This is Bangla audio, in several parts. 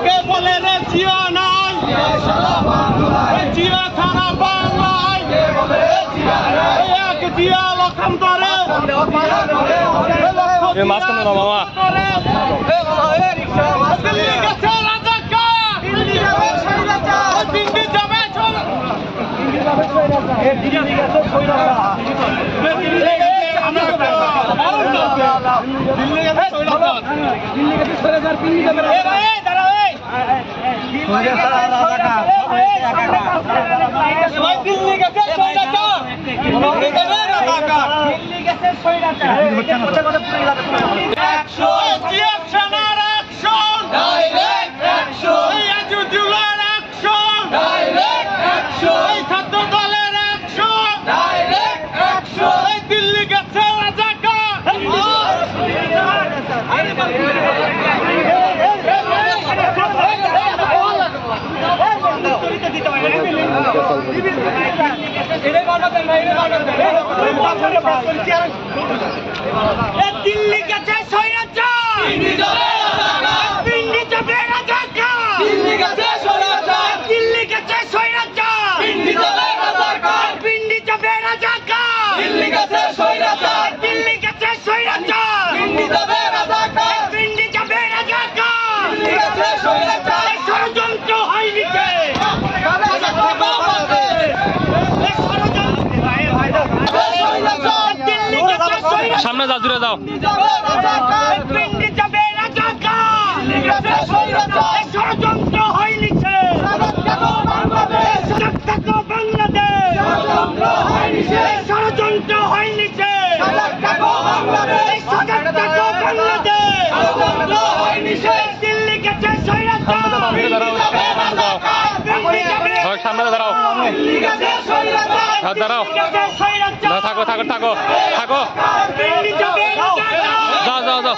কে বলে রে জিয়া নাই জিয়া ছাড়া বাংলায় এক জিয়া লক্ষান্তরে মাঝখানে না মামা দিল্লি গেছে রাজাকার দিল্লি যাবে সৈরাচার দিল্লি যাবে দিল্লি গেছে সৈরাচার দিল্লি যাবে রাজাকার দিল্লি গেছে সৈরাচার দিল্লি গেছে সৈরাচার দিল্লি যাবে রাজাকার দিল্লি যাবে রাজাকার দিল্লি গেছে সৈরাচার দিল্লি গেছে সৈরাচার দিল্লি যাবে রাজাকার দিল্লি যাবে রাজাকার দিল্লি গেছে সৈরাচার ষড়যন্ত্র হয়নি কে সামনে যাও দূরে যাও পিন্ডি যাবে রাজাকার ষড়যন্ত্র হয়নি কে বাংলাদেশ ষড়যন্ত্র হয়নি কে দিল্লি গেছে সামনে দাঁড়াও দাঁড়াও থাকো থাকো থাকো থাকো যাও যাও যাও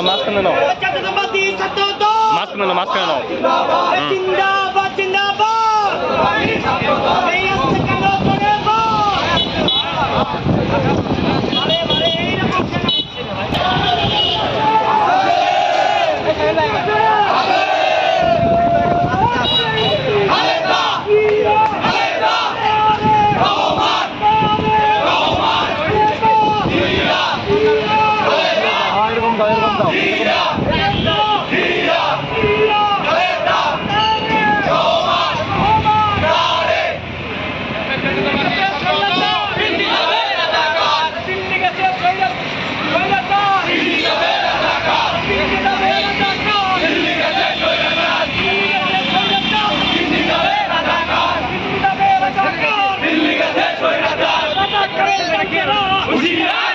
মাঝখানে নাও মাঝখানে নাও মাঝখানে নাও জিন্দাবাদ জিন্দাবাদ এই আস্তে কেন করে Ujian,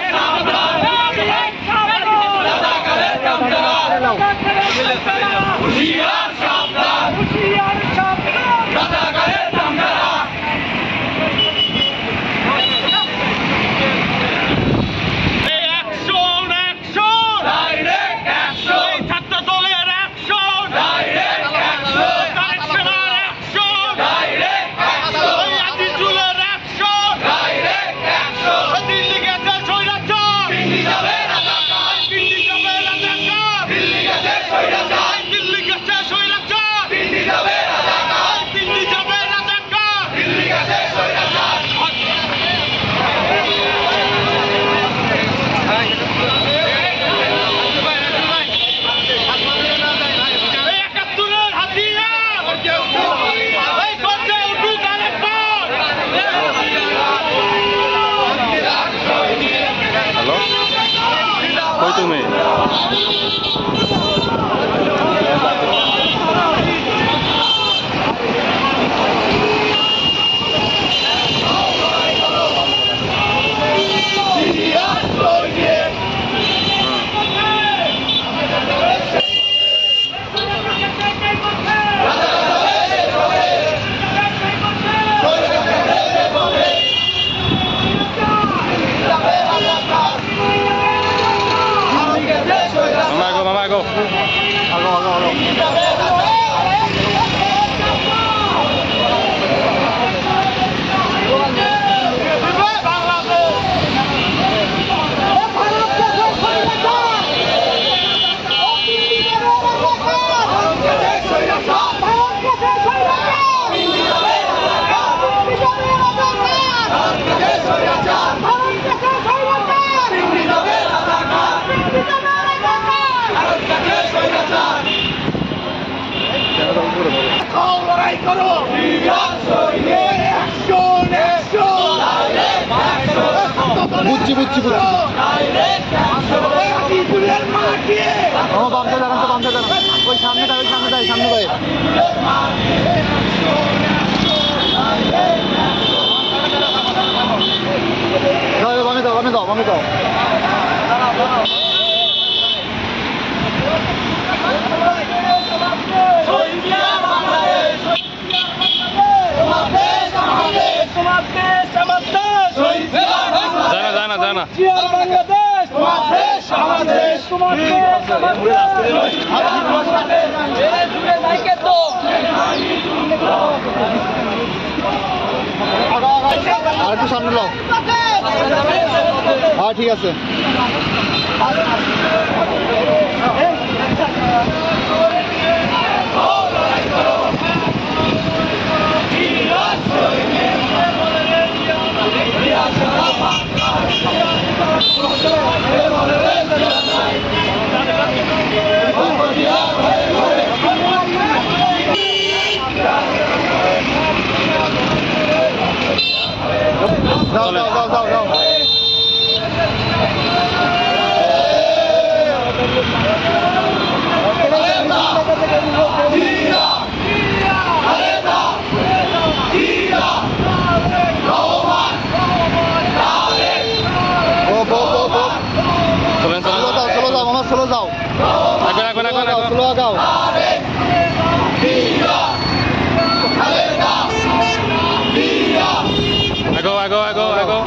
বুঝছি বুঝছি বুঝছি বামতে দাঁড়ান তো বামতে দাঁড়ান ওই সামনে দাঁড়াই সামনে দাঁড়াই সামনে দাঁড়াই বামে দাও বামে দাও বামে দাও জানা জানা বাংলাদেশ তোমার দেশ আমার দেশ তোমার দেশ আর একটু সামনে দাও হ্যাঁ ঠিক আছে যাও যাও যাও যাও যাও চলো যাও মামা চলো যাও চলো আগাও আগো আগো আগো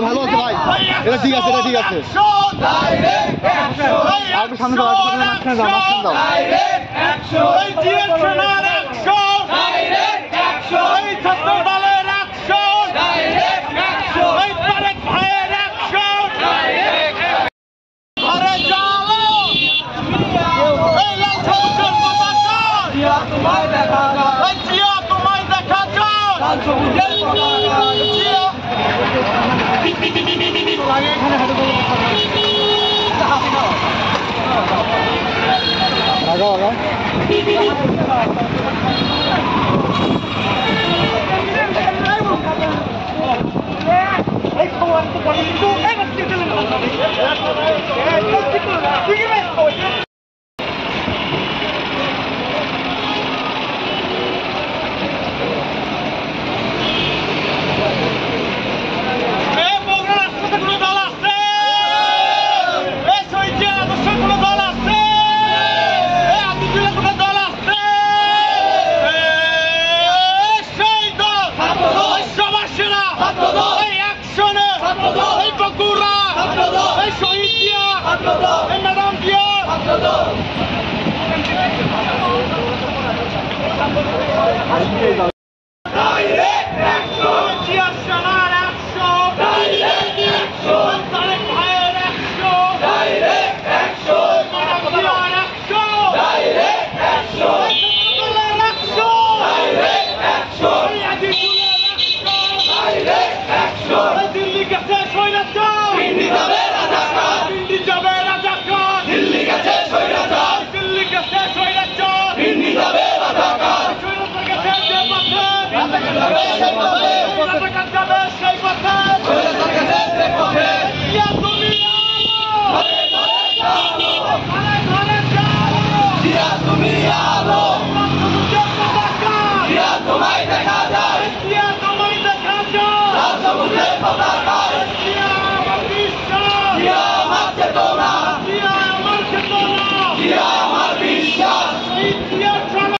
ভালো আছে ভাই এটা ঠিক আছে এটা ঠিক আছে আর সামনে দাও মাঝখানে দাও মাঝখানে দাও আগাও আগাও শহীদ